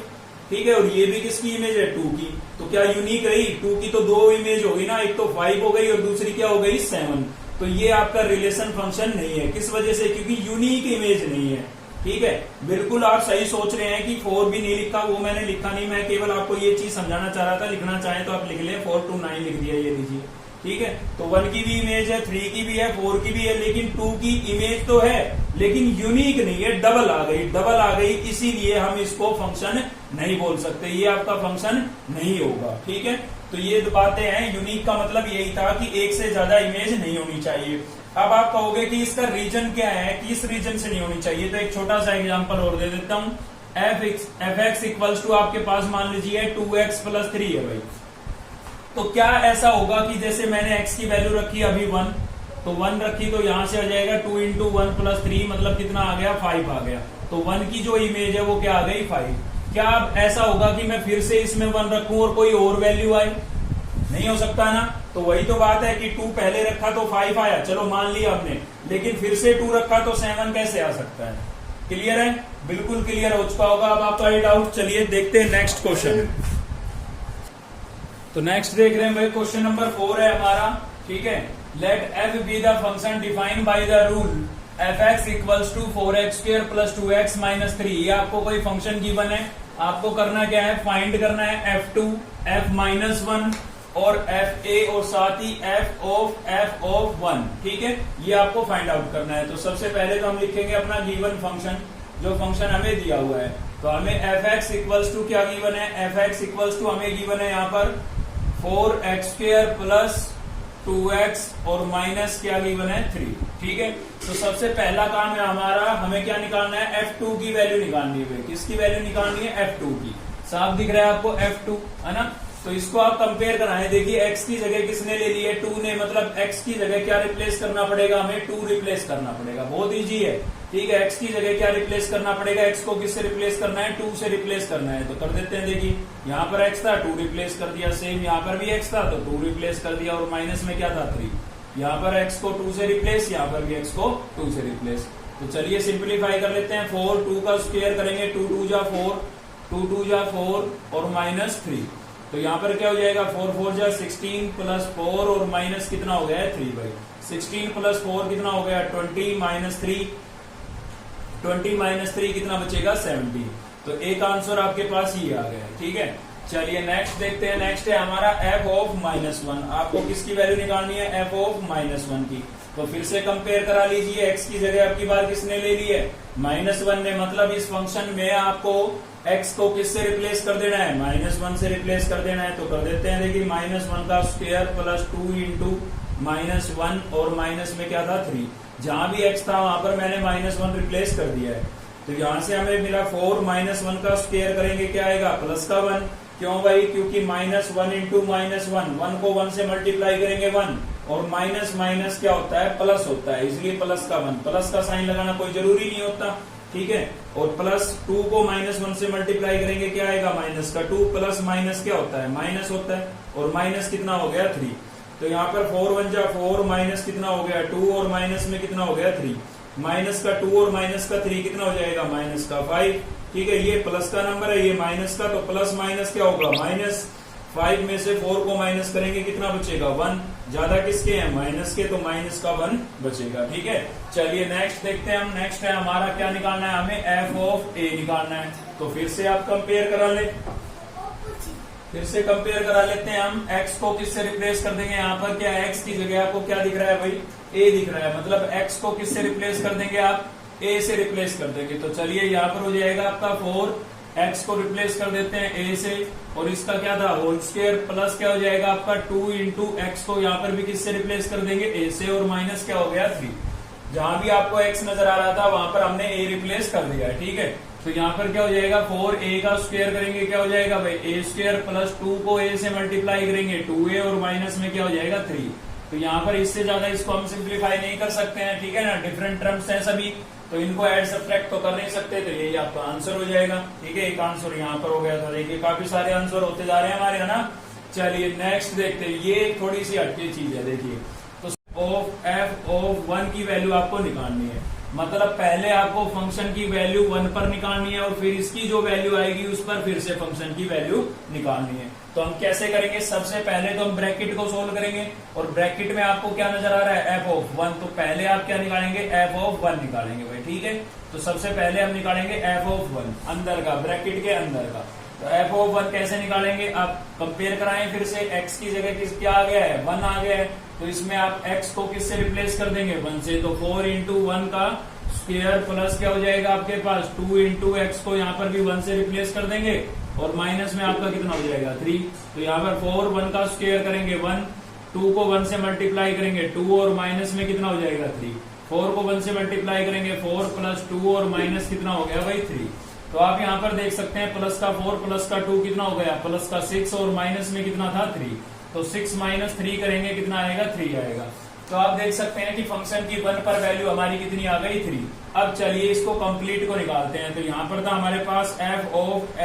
ठीक है, और ये भी किसकी इमेज है 2 की। तो क्या यूनिक रही? 2 की तो 2 इमेज होगी ना, एक तो 5 हो गई और दूसरी क्या हो गई 7। तो ये आपका रिलेशन फंक्शन नहीं है। किस वजह से? क्योंकि यूनिक इमेज नहीं है। ठीक है, बिल्कुल आप सही सोच रहे हैं कि 4 भी नहीं लिखा, वो मैंने लिखा नहीं, मैं केवल आपको ये चीज समझाना चाह रहा था। लिखना चाहें तो आप लिख लें, 4 to 9 लिख दिया, ये लीजिए। ठीक है, तो 1 की भी इमेज है, 3 की भी है, 4 की भी है, लेकिन 2 की इमेज तो है लेकिन यूनिक नहीं है, डबल आ गई, इसीलिए हम इसको फंक्शन नहीं बोल सकते। ये आपका फंक्शन नहीं होगा। ठीक है, तो ये बातें हैं। यूनिक का मतलब यही था कि एक से ज्यादा इमेज नहीं होनी चाहिए। अब आप कहोगे कि इसका रीजन क्या है, किस रीजन से नहीं होनी चाहिए? तो एक छोटा सा एग्जांपल और दे देता हूं। एफ एक्स इक्वल्स टू आपके पास मान लीजिए 2x + 3 है भाई। तो क्या ऐसा होगा कि जैसे मैंने x की वैल्यू रखी अभी 1, तो 1 रखी तो यहां से आ जाएगा 2 × 1 + 3, मतलब कितना आ गया 5 आ गया। तो 1 की जो इमेज है वो क्या आ गई 5। क्या अब ऐसा होगा कि मैं फिर से इसमें 1 रखूं और कोई और वैल्यू आए? नहीं हो सकता ना। तो वही तो बात है कि 2 पहले रखा तो 5 आया, चलो मान लिया आपने, लेकिन फिर से 2 रखा तो 7 कैसे आ सकता है? क्लियर है? बिल्कुल क्लियर हो चुका होगा अब आपका ये डाउट। चलिए देखते हैं नेक्स्ट क्वेश्चन। तो नेक्स्ट देख रहे हैं भाई, क्वेश्चन नंबर 4 है हमारा। ठीक है, let f be the function defined by the rule f(x) = 4x² + 2x - 3। ये आपको कोई फंक्शन गिवन है, आपको करना क्या है? फाइंड करना है f2, f-1 और एफ ए और साथ ही एफ ऑफ 1, ठीक है, ये आपको फाइंड आउट करना है। तो सबसे पहले तो हम लिखेंगे अपना गिवन फंक्शन, जो फंक्शन हमें दिया हुआ है। तो हमें एफ एक्स इक्वल्स टू क्या गिवन है, एफ एक्स इक्वल्स टू हमें गिवन है यहाँ पर 4x² प्लस 2x और माइनस क्या गिवन है 3, ठीक है। तो सबसे पहला काम है हमारा, हमें क्या निकालना है, f2 की वैल्यू निकालनी है। किसकी वैल्यू निकालनी है, f2 की। साफ दिख रहा है आपको f2, है ना। तो इसको आप कंपेयर कराएं, देखिए x की जगह किसने ले ली है, 2 ने, मतलब x की जगह क्या रिप्लेस करना पड़ेगा, हमें 2 रिप्लेस करना पड़ेगा। बहुत इजी है, ठीक है। x की जगह क्या रिप्लेस करना पड़ेगा, x को किससे रिप्लेस करना है, 2 से रिप्लेस करना है। तो कर देते हैं, देखिए यहाँ पर x था, 2 रिप्लेस कर दिया, सेम यहाँ पर भी x था तो 2 रिप्लेस कर दिया, और माइनस में क्या था 3। यहाँ पर x को 2 से रिप्लेस, यहाँ पर भी x को 2 से रिप्लेस। तो चलिए सिंप्लीफाई कर लेते हैं, 4 2 का स्क्वायर करेंगे, 2 2 जा 4, 2 2 जा 4 और माइनस 3। तो यहाँ पर क्या हो जाएगा, 4 4 जा 16 प्लस 4 और माइनस कितना हो गया है 3 भाई। 16 प्लस 4 कितना हो गया 20 माइनस 3, 20 माइनस 3 कितना बचेगा 17। तो एक आंसर आपके पास ये आ गया, ठीक है। चलिए नेक्स्ट देखते हैं, नेक्स्ट है हमारा f ऑफ -1। आपको किसकी वैल्यू निकालनी है, f ऑफ -1 की। तो फिर से कंपेयर करा लीजिए, x की जगह आपकी बार किसने ले ली है, -1 ने, मतलब इस फंक्शन में आपको x को किससे रिप्लेस कर देना है, -1 से रिप्लेस कर देना है। तो कर देते हैं, देखिए -1 का स्क्वायर प्लस 2 इंटू -1 और माइनस में क्या था 3। जहां भी x था वहां पर मैंने -1 रिप्लेस कर दिया है। तो यहां से हमें मिला 4 -1 का स्क्वायर करेंगे क्या आएगा, प्लस का 1। क्यों भाई, क्योंकि -1 इंटू -1, 1 को 1 से मल्टीप्लाई करेंगे 1, और माइनस माइनस क्या होता है, प्लस होता है, इसलिए प्लस का 1। प्लस का साइन लगाना कोई जरूरी नहीं होता, ठीक है। और प्लस 2 को -1 से मल्टीप्लाई करेंगे क्या आएगा, माइनस का 2। प्लस माइनस क्या होता है, माइनस होता है, और माइनस कितना हो गया 3। तो यहाँ पर 4 1 जा 4, माइनस कितना हो गया 2, और माइनस में कितना हो गया 3। माइनस का 2 और माइनस का 3 कितना हो जाएगा, माइनस का 5, ठीक है। ये प्लस का नंबर है, ये माइनस का, तो प्लस माइनस क्या होगा, -5 में से 4 को माइनस करेंगे कितना बचेगा 1। ज्यादा किसके हैं, माइनस के, तो माइनस का 1 बचेगा, ठीक है। चलिए नेक्स्ट देखते हैं हम, नेक्स्ट है हमारा क्या निकालना है, हमें f ऑफ a निकालना है। तो फिर से आप कंपेयर करा ले, फिर से कंपेयर करा लेते हैं हम। x को किससे रिप्लेस कर देंगे, यहाँ पर क्या x की जगह आपको क्या दिख रहा है भाई, a दिख रहा है, मतलब x को किससे रिप्लेस कर देंगे आप, a से रिप्लेस कर देंगे। तो चलिए यहाँ पर हो जाएगा आपका 4, x को रिप्लेस कर देते हैं a से, और इसका क्या था होल स्क्वायर, प्लस क्या हो जाएगा आपका 2 इंटू x को यहाँ पर भी किससे रिप्लेस कर देंगे, a से, और माइनस क्या हो गया 3। जहां भी आपको x नजर आ रहा था वहां पर हमने a रिप्लेस कर दिया है, ठीक है। तो यहाँ पर क्या हो जाएगा, 4a का स्क्वायर करेंगे क्या हो जाएगा भाई, a स्क्वायर प्लस 2 को a से मल्टीप्लाई करेंगे 2a, और माइनस में क्या हो जाएगा 3। तो यहाँ पर इससे ज्यादा इसको हम सिंप्लीफाई नहीं कर सकते हैं, ठीक है ना, डिफरेंट टर्म्स हैं सभी, तो इनको ऐड सब्ट्रैक्ट तो कर नहीं सकते। तो यही आपका आंसर हो जाएगा, ठीक है। एक आंसर यहाँ पर हो गया था, देखिए काफी सारे आंसर होते जा रहे हैं हमारे, है ना। चलिए नेक्स्ट देखते हैं, ये थोड़ी सी हटकी चीज है, देखिए। तो f ऑफ 1 की वैल्यू आपको निकालनी है, मतलब पहले आपको फंक्शन की वैल्यू 1 पर निकालनी है, और फिर इसकी जो वैल्यू आएगी उस पर फिर से फंक्शन की वैल्यू निकालनी है। तो हम कैसे करेंगे, सबसे पहले तो हम ब्रैकेट को सोल्व करेंगे, और ब्रैकेट में आपको क्या नजर आ रहा है, f ऑफ 1। तो पहले आप क्या निकालेंगे, f ऑफ 1 निकालेंगे भाई, ठीक है। तो सबसे पहले हम निकालेंगे f ऑफ 1, अंदर का, ब्रैकेट के अंदर का। तो f ऑफ 1 कैसे निकालेंगे, आप कंपेयर कराएं फिर से, x की जगह क्या आ गया है, 1 आ गया है। तो इसमें आप x को किससे रिप्लेस कर देंगे, 1 से। तो 4 इंटू 1 का स्क्वायर प्लस क्या हो जाएगा आपके पास 2 इंटू एक्स को यहाँ पर भी 1 से रिप्लेस कर देंगे, और माइनस में आपका कितना हो जाएगा 3। तो यहाँ पर 4 1 का स्क्वायर करेंगे 1, 2 को 1 से मल्टीप्लाई करेंगे 2, और माइनस में कितना हो जाएगा 3। 4 को 1 से मल्टीप्लाई करेंगे 4 प्लस 2, और माइनस कितना हो गया भाई 3। तो आप यहाँ पर देख सकते हैं, प्लस का 4 प्लस का 2 कितना हो गया, प्लस का 6, और माइनस में कितना था 3। तो 6 माइनस 3 करेंगे कितना आएगा, 3 आएगा। तो आप देख सकते हैं कि फंक्शन की 1 पर वैल्यू हमारी कितनी आ गई, 3। अब चलिए इसको कंप्लीट को निकालते हैं। तो यहाँ पर था हमारे पास f ऑफ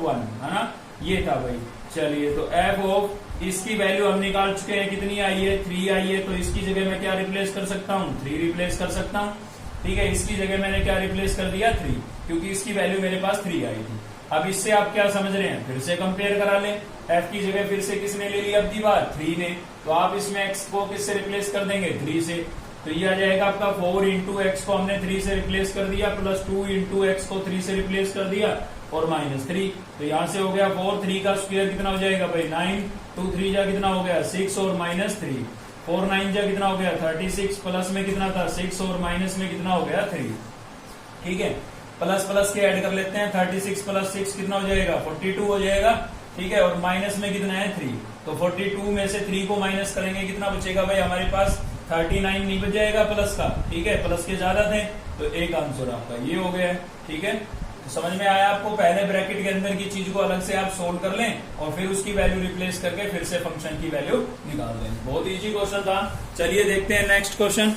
1, है ना, ये था भाई। चलिए तो f ऑफ, इसकी वैल्यू हम निकाल चुके हैं, कितनी आई है 3 आई है। तो इसकी जगह मैं क्या रिप्लेस कर सकता हूँ, 3 रिप्लेस कर सकता हूँ, ठीक है। इसकी जगह मैंने क्या रिप्लेस कर दिया 3, क्योंकि इसकी वैल्यू मेरे पास 3 आई थी। अब इससे आप क्या समझ रहे हैं, फिर से कंपेयर करा लें। f की जगह फिर से किसने ले ली अब की बार, 3 ने। तो आप इसमें x को किससे रिप्लेस कर देंगे, 3 से। तो ये आ जाएगा आपका 4 इंटू एक्स को हमने 3 से रिप्लेस कर दिया, प्लस 2 इंटू एक्स को 3 से रिप्लेस कर दिया और -3। तो यहाँ से हो गया 4, 3 का स्क्वायर कितना हो जाएगा भाई 9, 2 3 जा कितना हो गया 6 और -3, 4 9 जा कितना हो गया 36, प्लस में कितना था 6 और माइनस में कितना हो गया 3। ठीक है, प्लस प्लस के ऐड कर लेते हैं, 36 प्लस 6 कितना हो जाएगा 42 हो जाएगा। ठीक है, और माइनस में कितना है 3, तो 42 में से 3 को माइनस करेंगे कितना बचेगा भाई हमारे पास 39 नहीं बच जाएगा प्लस का। ठीक है, प्लस के ज्यादा थे तो एक आंसर आपका ये हो गया है। ठीक है, तो समझ में आया आपको। पहले ब्रैकेट के अंदर की चीज को अलग से आप सोल्व कर लें और फिर उसकी वैल्यू रिप्लेस करके फिर से फंक्शन की वैल्यू निकाल लें। बहुत इजी क्वेश्चन था। चलिए देखते हैं नेक्स्ट क्वेश्चन।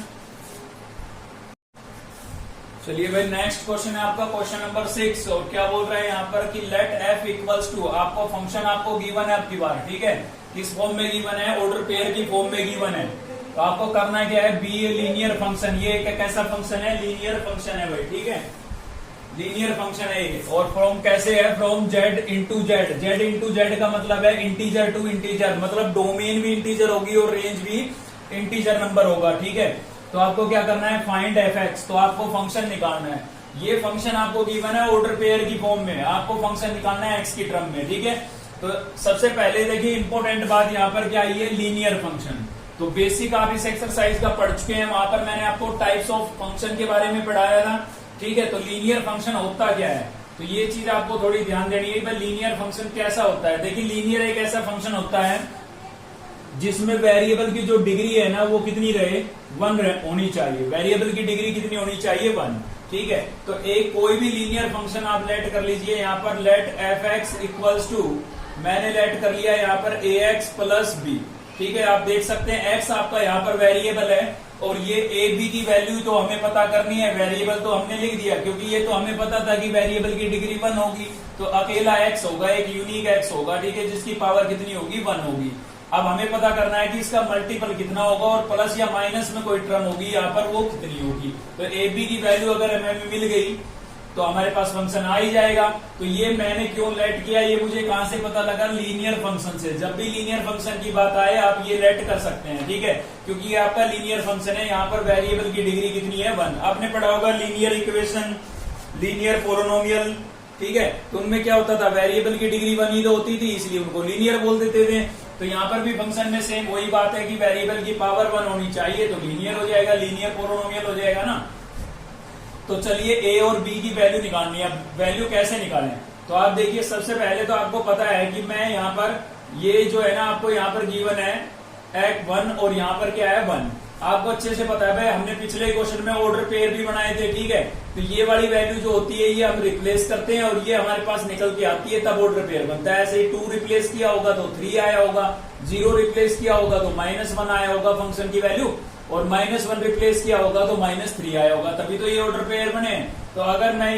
चलिए भाई नेक्स्ट क्वेश्चन है आपका क्वेश्चन नंबर 6 और क्या बोल रहे हैं यहाँ पर कि लेट f इक्वल्स टू, आपको फंक्शन आपको गिवन है आपकी बार। ठीक है, किस फॉर्म में गिवन है, ऑर्डर पेयर की फॉर्म में गिवन है। तो आपको करना क्या है, बी ए लीनियर फंक्शन, ये कैसा फंक्शन है, लीनियर फंक्शन है भाई। ठीक है, लीनियर फंक्शन है ये। और फ्रॉम कैसे है, from Z into Z, Z into Z का मतलब है इंटीजर टू इंटीजर, मतलब डोमेन भी इंटीजर होगी और रेंज भी इंटीजर नंबर होगा। ठीक है, तो आपको क्या करना है, फाइंड एफ एक्स, तो आपको फंक्शन निकालना है। ये फंक्शन आपको गिवन है ऑर्डर पेयर की फॉर्म में, आपको फंक्शन निकालना है एक्स की टर्म में। ठीक है, तो सबसे पहले देखिए इंपॉर्टेंट बात यहाँ पर क्या आई है, लीनियर फंक्शन। तो बेसिक आप इस एक्सरसाइज का पढ़ चुके हैं, वहां पर मैंने आपको टाइप्स ऑफ फंक्शन के बारे में पढ़ाया था। ठीक है, तो लीनियर फंक्शन होता क्या है, तो ये चीज आपको थोड़ी ध्यान देनी है। लीनियर फंक्शन कैसा होता है, देखिए लीनियर एक ऐसा फंक्शन होता है जिसमें वेरिएबल की जो डिग्री है ना वो कितनी रहे, 1 होनी चाहिए। वेरिएबल की डिग्री कितनी होनी चाहिए, 1। ठीक है, तो एक कोई भी लीनियर फंक्शन आप लेट कर लीजिए, यहाँ पर let F X equals to, मैंने लेट कर लिया यहाँ पर ए एक्स प्लस बी। ठीक है, आप देख सकते हैं एक्स आपका यहाँ पर वेरिएबल है और ये ए बी की वैल्यू तो हमें पता करनी है, वेरिएबल तो हमने लिख दिया क्योंकि ये तो हमें पता था कि वेरिएबल की डिग्री 1 होगी। तो अकेला एक्स होगा, एक यूनिक एक्स होगा। ठीक है, जिसकी पावर कितनी होगी, 1 होगी। अब हमें पता करना है कि इसका मल्टीपल कितना होगा और प्लस या माइनस में कोई टर्म होगी यहाँ पर, वो कितनी होगी। तो ए बी की वैल्यू अगर हमें मिल गई तो हमारे पास फंक्शन आ ही जाएगा। तो ये मैंने क्यों लेट किया, ये मुझे कहां से पता लगा, लीनियर फंक्शन से। जब भी लीनियर फंक्शन की बात आए आप ये लेट कर सकते हैं। ठीक है, क्योंकि ये आपका लीनियर फंक्शन है, यहाँ पर वेरिएबल की डिग्री कितनी है, 1। आपने पढ़ा होगा लीनियर इक्वेशन, लीनियर पोलिनोमियल। ठीक है, तो उनमें क्या होता था, वेरिएबल की डिग्री 1 ही तो होती थी, इसलिए उनको लीनियर बोल देते थे। तो यहाँ पर भी फंक्शन में सेम वही बात है कि वेरिएबल की पावर 1 होनी चाहिए, तो लीनियर हो जाएगा, लीनियर पोलिनोमियल हो जाएगा ना। तो चलिए ए और बी की वैल्यू निकालनी है। वैल्यू कैसे निकालें, तो आप देखिए सबसे पहले तो आपको पता है कि मैं यहाँ पर ये जो है ना, आपको यहाँ पर गिवन है एक 1 और यहाँ पर क्या है 1। आपको अच्छे से पता है भाई, हमने पिछले क्वेश्चन में ऑर्डर पेयर भी बनाए थे। ठीक है, तो ये वाली वैल्यू जो होती है ये हम रिप्लेस करते हैं और ये हमारे पास निकल के आती है, तब ऑर्डर पेयर बनता है। ऐसे ही 2 रिप्लेस किया होगा तो 3 आया होगा, 0 रिप्लेस किया होगा तो -1 आया होगा फंक्शन की वैल्यू, और -1 रिप्लेस किया होगा तो -3 आया होगा, तभी तो ये ऑर्डर पेयर बने। तो अगर मैं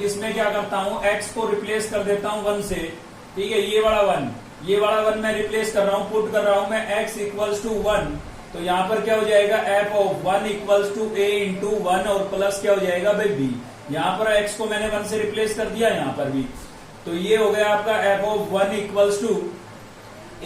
इसमें क्या करता हूँ, x को रिप्लेस कर देता हूँ 1 से। ठीक है, ये वाला 1 मैं रिप्लेस कर रहा हूँ, पुट कर रहा हूँ मैं x इक्वल्स टू 1। तो यहाँ पर क्या हो जाएगा, f of 1 equals to a into 1 और प्लस क्या हो जाएगा भाई b। यहाँ पर x को मैंने 1 से रिप्लेस कर दिया, यहाँ पर भी। तो ये हो गया आपका f of 1 equals to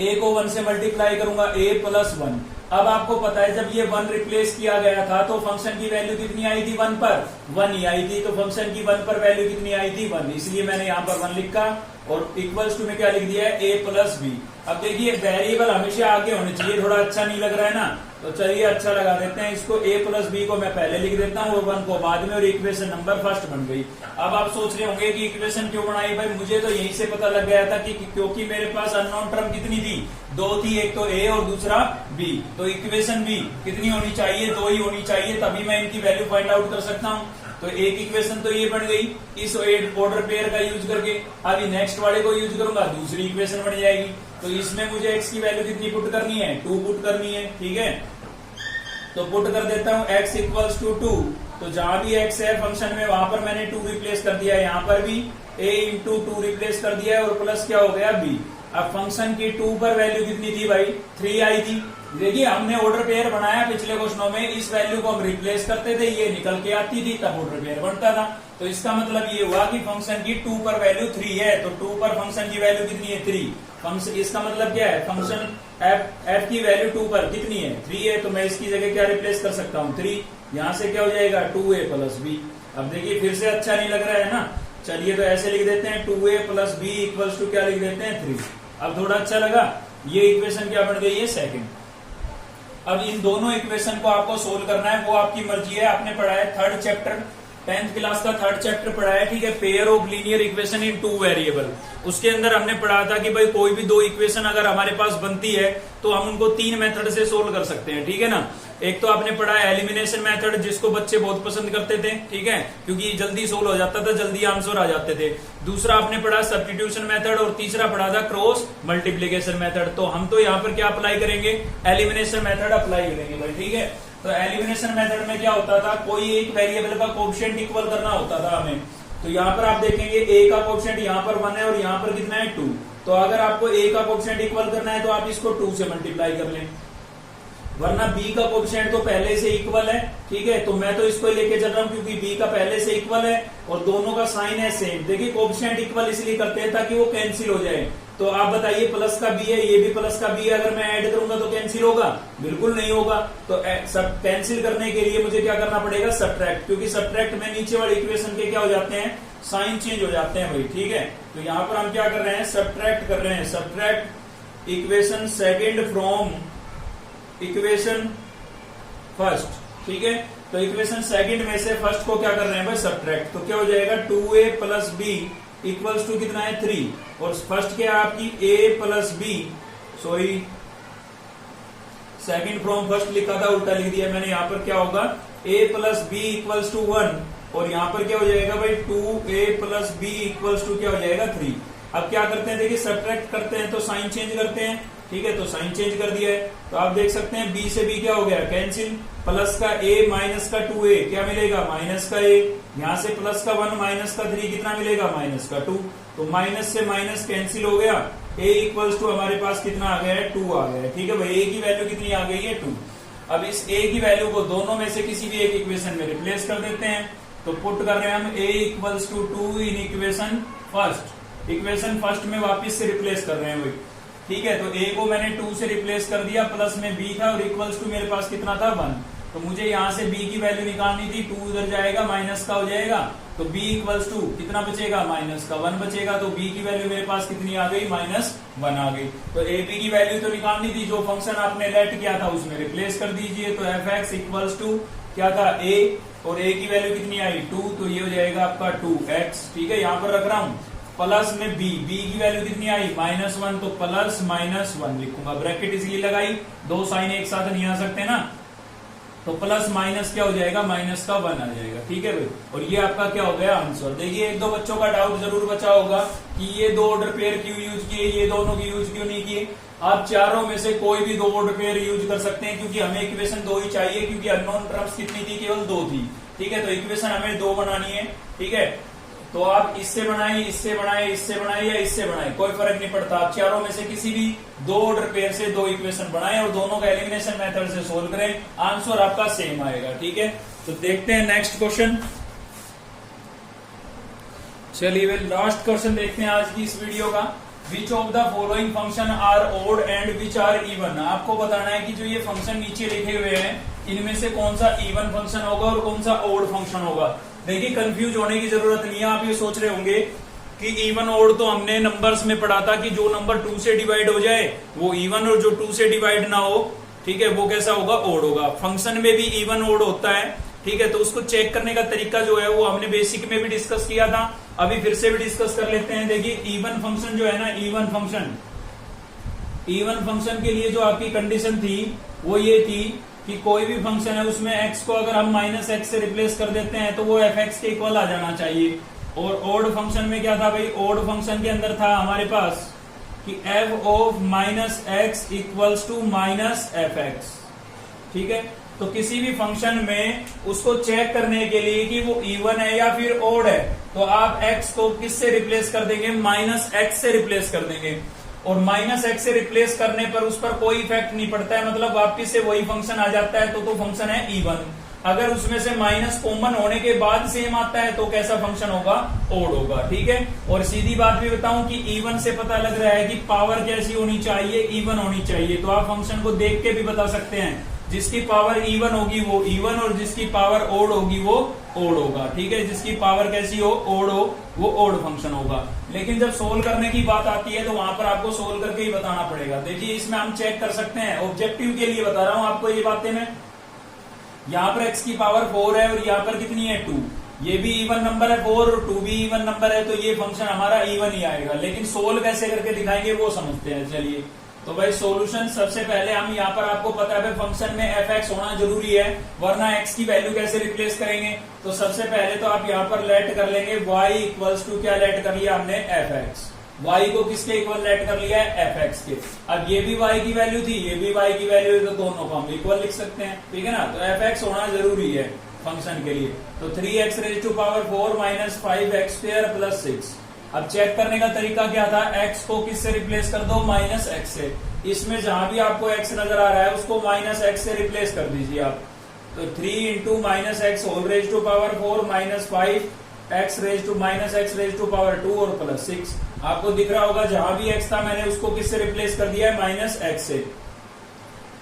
a को 1 से मल्टीप्लाई करूंगा a प्लस 1। अब आपको पता है जब ये 1 रिप्लेस किया गया था तो फंक्शन की वैल्यू कितनी आई थी, 1 पर 1 ही आई थी। तो फंक्शन की 1 पर वैल्यू कितनी आई थी, 1, इसलिए मैंने यहाँ पर 1 लिखा और इक्वल्स टू में क्या लिख दिया है, a प्लस बी। अब देखिए वेरिएबल हमेशा आगे होने चाहिए, थोड़ा अच्छा नहीं लग रहा है ना, तो चलिए अच्छा लगा देते हैं इसको। a प्लस बी को मैं पहले लिख देता हूँ और 1 को बाद में, और इक्वेशन नंबर फर्स्ट बन गई। अब आप सोच रहे होंगे कि इक्वेशन क्यों बनाई भाई, मुझे तो यहीं से पता लग गया था कि क्योंकि मेरे पास अननोन टर्म कितनी थी, 2 थी, एक तो a और दूसरा b। तो इक्वेशन b कितनी होनी चाहिए, 2 ही होनी चाहिए, तभी मैं इनकी वैल्यू फाइंड आउट कर सकता हूँ। तो एक इक्वेशन तो ये बन गई इस ऑर्डर पेयर का यूज करके। अभी नेक्स्ट वाले को यूज करूंगा, दूसरी इक्वेशन बन जाएगी। तो इसमें मुझे x की वैल्यू कितनी पुट करनी है, 2 पुट करनी है। ठीक है, तो पुट कर देता हूं x इक्वल्स टू 2। तो जहां भी x है फंक्शन में वहां पर मैंने 2 रिप्लेस कर दिया है, यहाँ पर भी a इंटू 2 रिप्लेस कर दिया है और प्लस क्या हो गया b। अब फंक्शन की 2 पर वैल्यू कितनी थी भाई, 3 आई थी। देखिए हमने ऑर्डर पेयर बनाया पिछले क्वेश्चनों में, इस वैल्यू को हम रिप्लेस करते थे, ये निकल के आती थी, तब ऑर्डर पेयर बनता था। तो इसका मतलब ये हुआ कि फंक्शन की 2 पर वैल्यू 3 है, तो 2 पर फंक्शन की वैल्यू कितनी है, 3। फंक्शन, इसका मतलब क्या है, फंक्शन एफ की वैल्यू 2 पर कितनी है, 3 है, तो मैं इसकी जगह क्या रिप्लेस कर सकता हूँ, 3। यहां से क्या हो जाएगा 2a प्लस बी। अब देखिए फिर से अच्छा नहीं लग रहा है ना, चलिए तो ऐसे लिख देते हैं 2a plus B equals to क्या लिख देते हैं 3। अब थोड़ा अच्छा लगा, ये इक्वेशन क्या बन गई है, सेकंड। अब इन दोनों इक्वेशन को आपको सोल्व करना है, वो आपकी मर्जी है। आपने पढ़ा है थर्ड चैप्टर, 10th क्लास का थर्ड चैप्टर पढ़ा है, ठीक है, pair of linear equation in 2 variable. उसके अंदर हमने पढ़ा था कि भाई कोई भी 2 इक्वेशन अगर हमारे पास बनती है तो हम उनको 3 मेथड से सोल्व कर सकते हैं, ठीक है ना। एक तो आपने पढ़ा है एलिमिनेशन मेथड, जिसको बच्चे बहुत पसंद करते थे, ठीक है, क्योंकि जल्दी सोल्व हो जाता था, जल्दी आंसर आ जाते थे। दूसरा आपने पढ़ा सब्स्टिट्यूशन मेथड, और तीसरा पढ़ा था क्रॉस मल्टीप्लीकेशन मेथड। तो हम तो यहाँ पर क्या अप्लाई करेंगे, एलिमिनेशन मेथड अप्लाई करेंगे भाई, ठीक है। तो एलिमिनेशन मेथड में क्या होता था, कोई एक वेरिएबल का कोएफिशिएंट इक्वल करना होता था हमें। तो यहाँ पर आप देखेंगे a का कोएफिशिएंट यहाँ पर 1 है और यहाँ पर कितना है 2। तो अगर आपको a का कोएफिशिएंट इक्वल करना है तो आप इसको 2 से मल्टीप्लाई कर लें, वरना b का कोएफिशिएंट तो पहले से इक्वल है, ठीक है। तो मैं तो इसको लेके चल रहा हूँ क्योंकि b का पहले से इक्वल है और दोनों का साइन है सेम। देखिए कोएफिशिएंट इक्वल इसलिए करते हैं ताकि वो कैंसिल हो जाए। तो आप बताइए प्लस का b है, ये भी प्लस का b है, अगर मैं ऐड करूंगा तो कैंसिल होगा, बिल्कुल नहीं होगा। तो सब कैंसिल करने के लिए मुझे क्या करना पड़ेगा, सब्ट्रैक्ट, क्योंकि सब्ट्रैक्ट में नीचे वाले इक्वेशन के क्या हो जाते हैं, साइन चेंज हो जाते हैं भाई, ठीक है। तो यहाँ पर हम क्या कर रहे हैं, सब्ट्रैक्ट कर रहे हैं, subtract equation second from equation first, ठीक है। तो इक्वेशन सेकंड में से फर्स्ट को क्या कर रहे हैं भाई, सब्ट्रैक्ट। तो क्या हो जाएगा 2a plus B equals to कितना है 3, और फर्स्ट क्या है आपकी a plus B, sorry second from first लिखा था, उल्टा लिख दिया मैंने। यहाँ पर क्या होगा a plus B equals to 1, और यहाँ पर क्या हो जाएगा भाई 2a plus B equals to क्या हो जाएगा 3। अब क्या करते हैं, देखिए सब्ट्रैक्ट करते हैं तो साइन चेंज करते हैं, ठीक है। तो साइन चेंज कर दिया है, तो आप देख सकते हैं b से b क्या हो गया, कैंसिल। प्लस का a माइनस का 2a क्या मिलेगा, माइनस का a। यहां से प्लस का 1 माइनस का 3 कितना मिलेगा, माइनस का 2। तो माइनस से माइनस कैंसिल हो गया, a इक्वल्स टू हमारे पास कितना आ गया है, 2 आ गया है, ठीक है भाई। a की वैल्यू कितनी आ गई है, 2। अब इस a की वैल्यू को दोनों में से किसी भी एक इक्वेशन में रिप्लेस कर देते हैं। तो पुट कर रहे हैं हम a equals to 2 in equation first, equation first में वापिस से रिप्लेस कर रहे हैं भाई, ठीक है। तो a को मैंने 2 से रिप्लेस कर दिया, प्लस में b था और इक्वल्स टू मेरे पास कितना था 1। तो मुझे यहाँ से b की वैल्यू निकालनी थी, 2 उधर जाएगा माइनस का हो जाएगा, तो b इक्वल्स टू कितना बचेगा, माइनस का 1 बचेगा। तो b की वैल्यू मेरे पास कितनी आ गई, -1 आ गई। तो a b की वैल्यू तो निकालनी थी, जो फंक्शन आपने लेट किया था उसमें रिप्लेस कर दीजिए। तो f(x) इक्वल्स टू क्या था a, और a की वैल्यू कितनी आई 2, तो ये हो जाएगा आपका 2x, ठीक है। यहाँ पर रख रहा हूँ प्लस में b की वैल्यू कितनी आई -1, तो प्लस -1 लिखूंगा, ब्रैकेट इसलिए लगाई, दो साइन एक साथ नहीं आ सकते ना। तो प्लस माइनस क्या हो जाएगा, माइनस का 1 आ जाएगा, ठीक है भाई। और ये आपका क्या हो गया आंसर। देखिए एक दो बच्चों का डाउट जरूर बचा होगा कि ये 2 ऑर्डर पेयर क्यों यूज किए, ये दोनों की यूज क्यों नहीं किए। आप चारों में से कोई भी 2 ऑर्डर पेयर यूज कर सकते हैं, क्योंकि हमें इक्वेशन 2 ही चाहिए, क्योंकि अननोन टर्म्स कितनी थी, केवल 2 थी, ठीक है। तो इक्वेशन हमें 2 बनानी है, ठीक है। तो आप इससे बनाए, इससे बनाए, इससे बनाए या इससे बनाए, कोई फर्क नहीं पड़ता। आप चारों में से किसी भी 2 ऑर्डर पेयर से 2 इक्वेशन बनाएं और दोनों का एलिमिनेशन मेथड से सोल्व करें, आंसर आपका सेम आएगा, ठीक है। तो देखते हैं नेक्स्ट क्वेश्चन। चलिए लास्ट क्वेश्चन देखते हैं आज की इस वीडियो का। Which of the following function are odd and which are even. आपको बताना है कि जो ये फंक्शन नीचे लिखे हुए हैं इनमें से कौन सा इवन फंक्शन होगा और कौन सा ओड फंक्शन होगा। देखिए कंफ्यूज होने की जरूरत नहीं है। आप ये सोच रहे होंगे कि इवन ओड तो हमने नंबर्स में पढ़ा था कि जो नंबर 2 से डिवाइड हो जाए वो इवन, और जो 2 से डिवाइड ना हो, ठीक है, वो कैसा होगा, ओड होगा। फंक्शन में भी इवन ओड होता है, ठीक है। तो उसको चेक करने का तरीका जो है वो हमने बेसिक में भी डिस्कस किया था, अभी फिर से भी डिस्कस कर लेते हैं। देखिए इवन फंक्शन जो है ना, इवन फंक्शन के लिए जो आपकी कंडीशन थी वो ये थी कि कोई भी फंक्शन है उसमें x को अगर हम -x से रिप्लेस कर देते हैं तो वो f(x) के इक्वल आ जाना चाहिए। और ओड फंक्शन में क्या था भाई, ओड फंक्शन के अंदर था हमारे पास कि f of -x equals to -f(x), ठीक है। तो किसी भी फंक्शन में उसको चेक करने के लिए कि वो इवन है या फिर ओड है, तो आप x को किससे रिप्लेस कर देंगे, -x से रिप्लेस कर देंगे। और -x से रिप्लेस करने पर उस पर कोई इफेक्ट नहीं पड़ता है, मतलब वापिस से वही फंक्शन आ जाता है, तो फंक्शन है इवन। अगर उसमें से माइनस कॉमन होने के बाद सेम आता है तो कैसा फंक्शन होगा, ओड होगा। ठीक है, और सीधी बात भी बताऊं कि इवन से पता लग रहा है कि पावर कैसी होनी चाहिए, इवन होनी चाहिए। तो आप फंक्शन को देख के भी बता सकते हैं, जिसकी पावर इवन होगी वो इवन, और जिसकी पावर ओड होगी वो ओड होगा। ठीक है, जिसकी पावर कैसी हो, ओड हो, वो ओड फंक्शन होगा। लेकिन जब सोल्व करने की बात आती है तो वहां पर आपको सोल्व करके ही बताना पड़ेगा। देखिए इसमें हम चेक कर सकते हैं, ऑब्जेक्टिव के लिए बता रहा हूं आपको ये बातें मैं। यहाँ पर x की पावर 4 है और यहाँ पर कितनी है 2, ये भी इवन नंबर है 4 और 2 भी इवन नंबर है, तो ये फंक्शन हमारा इवन ही आएगा। लेकिन सोल्व कैसे करके दिखाएंगे वो समझते हैं। चलिए तो भाई सॉल्यूशन, सबसे पहले हम यहाँ पर आपको पता है फंक्शन में fx होना जरूरी है, वरना x की वैल्यू कैसे रिप्लेस करेंगे। तो सबसे पहले तो आप यहाँ पर लेट कर लेंगे y इक्वल्स टू, क्या लेट कर लिया हमने, fx। y को किसके इक्वल लेट कर लिया है, fx के। अब ये भी y की वैल्यू थी, ये भी y की वैल्यू है, तो दोनों को हम इक्वल लिख सकते हैं। ठीक है ना, तो fx होना जरूरी है फंक्शन के लिए। तो 3x raise to power 4 minus 5x square plus 6। अब चेक करने का तरीका क्या था, x को किससे रिप्लेस कर दो, माइनस x से। इसमें जहां भी आपको x नजर आ रहा है उसको माइनस x से रिप्लेस कर दीजिए आप। तो 3 into minus X whole raise to power 4 minus 5x raise to minus x raise to power 2 और प्लस 6। आपको दिख रहा होगा जहां भी x था मैंने उसको किससे रिप्लेस कर दिया है, माइनस x से।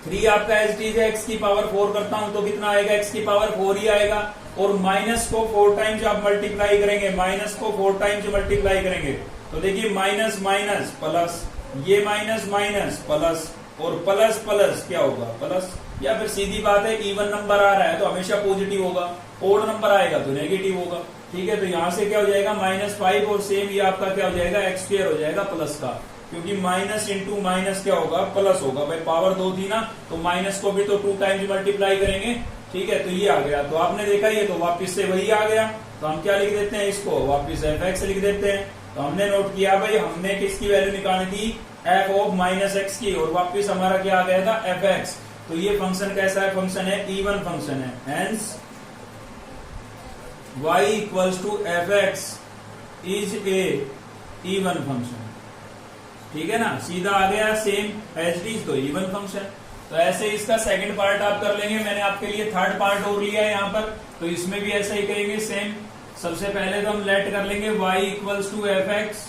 3 आपका एज टी है, x की पावर 4 करता हूं तो कितना आएगा, x की पावर 4 ही आएगा। और माइनस को 4 टाइम्स आप मल्टीप्लाई करेंगे, माइनस को 4 टाइम्स मल्टीप्लाई करेंगे तो देखिए माइनस माइनस प्लस, ये माइनस माइनस प्लस, और प्लस प्लस क्या होगा, प्लस। या फिर सीधी बात है, इवन नंबर आ रहा है तो हमेशा पॉजिटिव होगा, ओड नंबर आएगा तो नेगेटिव होगा। ठीक है, तो यहां से क्या हो जाएगा, -5 और सेम ये आपका क्या हो जाएगा, x स्क्वायर हो जाएगा प्लस का, क्योंकि माइनस इंटू माइनस क्या होगा, प्लस होगा। भाई पावर 2 थी ना, तो माइनस को भी तो 2 टाइम्स मल्टीप्लाई करेंगे। ठीक है, तो ये आ गया, तो आपने देखा ये तो वापिस से वही आ गया। तो हम क्या लिख देते हैं, इसको वापिस fx लिख देते हैं। तो हमने नोट किया भाई, हमने किसकी वैल्यू निकालनी थी, f ऑफ माइनस एक्स की, और वापिस हमारा क्या आ गया था, fx। तो ये फंक्शन कैसा है, फंक्शन है इवन फंक्शन है, hence y equals to fx is a even function. ठीक है ना, सीधा आ गया, सेम एज इट इज, तो इवन फंक्शन। तो ऐसे इसका सेकंड पार्ट आप कर लेंगे। मैंने आपके लिए थर्ड पार्ट और लिया है यहाँ पर, तो इसमें भी ऐसा ही करेंगे सेम। सबसे पहले तो हम लेट कर लेंगे y इक्वल्स टू fx।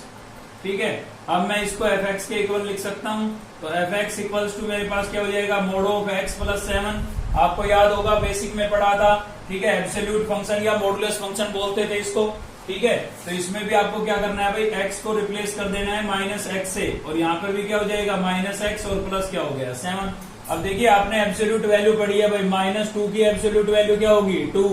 ठीक है, अब मैं इसको fx के इक्वल लिख सकता हूँ। तो fx इक्वल्स टू मेरे पास क्या हो जाएगा, मोड ऑफ x प्लस 7। आपको याद होगा बेसिक में पढ़ा था। ठीक है, एब्सोल्यूट फंक्शन या मॉडुलस फंक्शन बोलते थे इसको। ठीक है, तो इसमें भी आपको क्या करना है भाई, x को रिप्लेस कर देना है माइनस x से, और यहाँ पर भी क्या हो जाएगा, माइनस x और प्लस क्या हो गया, 7। अब देखिए आपने एब्सोल्यूट वैल्यू पढ़ी है भाई, -2 की एब्सोल्यूट वैल्यू क्या होगी, 2,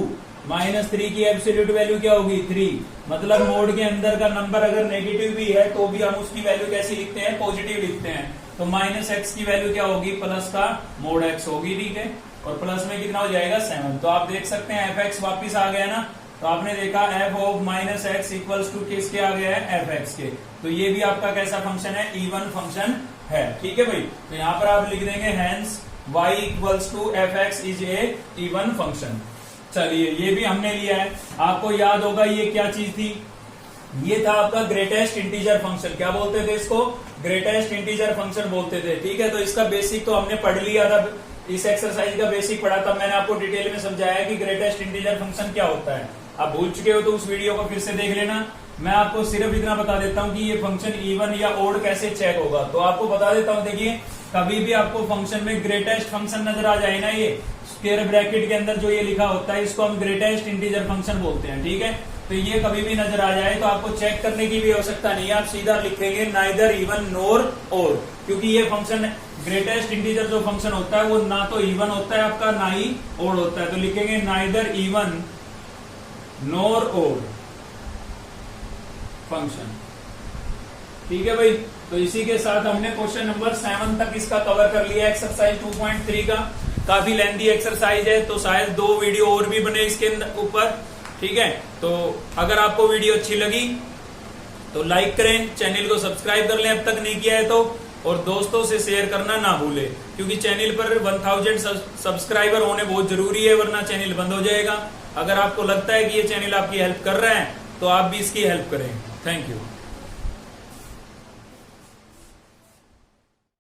-3 की एब्सोल्यूट वैल्यू क्या होगी, 3। मतलब मोड के अंदर का नंबर अगर नेगेटिव भी है तो भी हम उसकी वैल्यू कैसी लिखते हैं, पॉजिटिव लिखते हैं। तो -x की वैल्यू क्या होगी, प्लस का मोड x होगी। ठीक है, और प्लस में कितना हो जाएगा, 7। तो आप देख सकते हैं fx वापिस आ गया ना, तो आपने देखा f of minus X equals to किसके आ गया है, fx के। तो ये भी आपका कैसा फंक्शन है, इवन फंक्शन है। ठीक है भाई, तो यहाँ पर आप लिख देंगे hence y equals to fx is a even function. चलिए ये भी हमने लिया है। आपको याद होगा ये क्या चीज थी, ये था आपका ग्रेटेस्ट इंटीजर फंक्शन। क्या बोलते थे इसको, ग्रेटेस्ट इंटीजर फंक्शन बोलते थे। ठीक है, तो इसका बेसिक तो हमने पढ़ लिया था, इस एक्सरसाइज का बेसिक पढ़ा था मैंने आपको डिटेल में समझाया कि ग्रेटेस्ट इंटीजर फंक्शन क्या होता है। आप भूल चुके हो तो उस वीडियो को फिर से देख लेना। मैं आपको सिर्फ इतना बता देता हूँ कि ये फंक्शन इवन या ओड कैसे चेक होगा। तो आपको बता देता हूँ, देखिए कभी भी आपको फंक्शन में ग्रेटेस्ट फंक्शन नजर आ जाए ना, ये स्क्वायर ब्रैकेट के अंदर जो ये लिखा होता है इसको हम ग्रेटेस्ट इंटीजर फंक्शन बोलते हैं। ठीक है, तो ये कभी भी नजर आ जाए तो आपको चेक करने की भी आवश्यकता नहीं है, आप सीधा लिखेंगे नाइदर इवन नोर ओड, क्योंकि ये फंक्शन ग्रेटेस्ट इंटीजर जो फंक्शन होता है वो ना तो इवन होता है आपका, ना ही ओड होता है। तो लिखेंगे neither even nor odd function. ठीक है भाई, तो इसी के साथ हमने क्वेश्चन नंबर 7 तक इसका कवर कर लिया एक्सरसाइज 2.3 का। काफी लेंथी एक्सरसाइज है तो शायद 2 वीडियो और भी बने इसके ऊपर। ठीक है, तो अगर आपको वीडियो अच्छी लगी तो लाइक करें, चैनल को सब्सक्राइब कर लें अब तक नहीं किया है तो, और दोस्तों से शेयर करना ना भूलें, क्योंकि चैनल पर 1000 सब्सक्राइबर होने बहुत जरूरी है, वरना चैनल बंद हो जाएगा। अगर आपको लगता है कि ये चैनल आपकी हेल्प कर रहा है तो आप भी इसकी हेल्प करें। Thank you.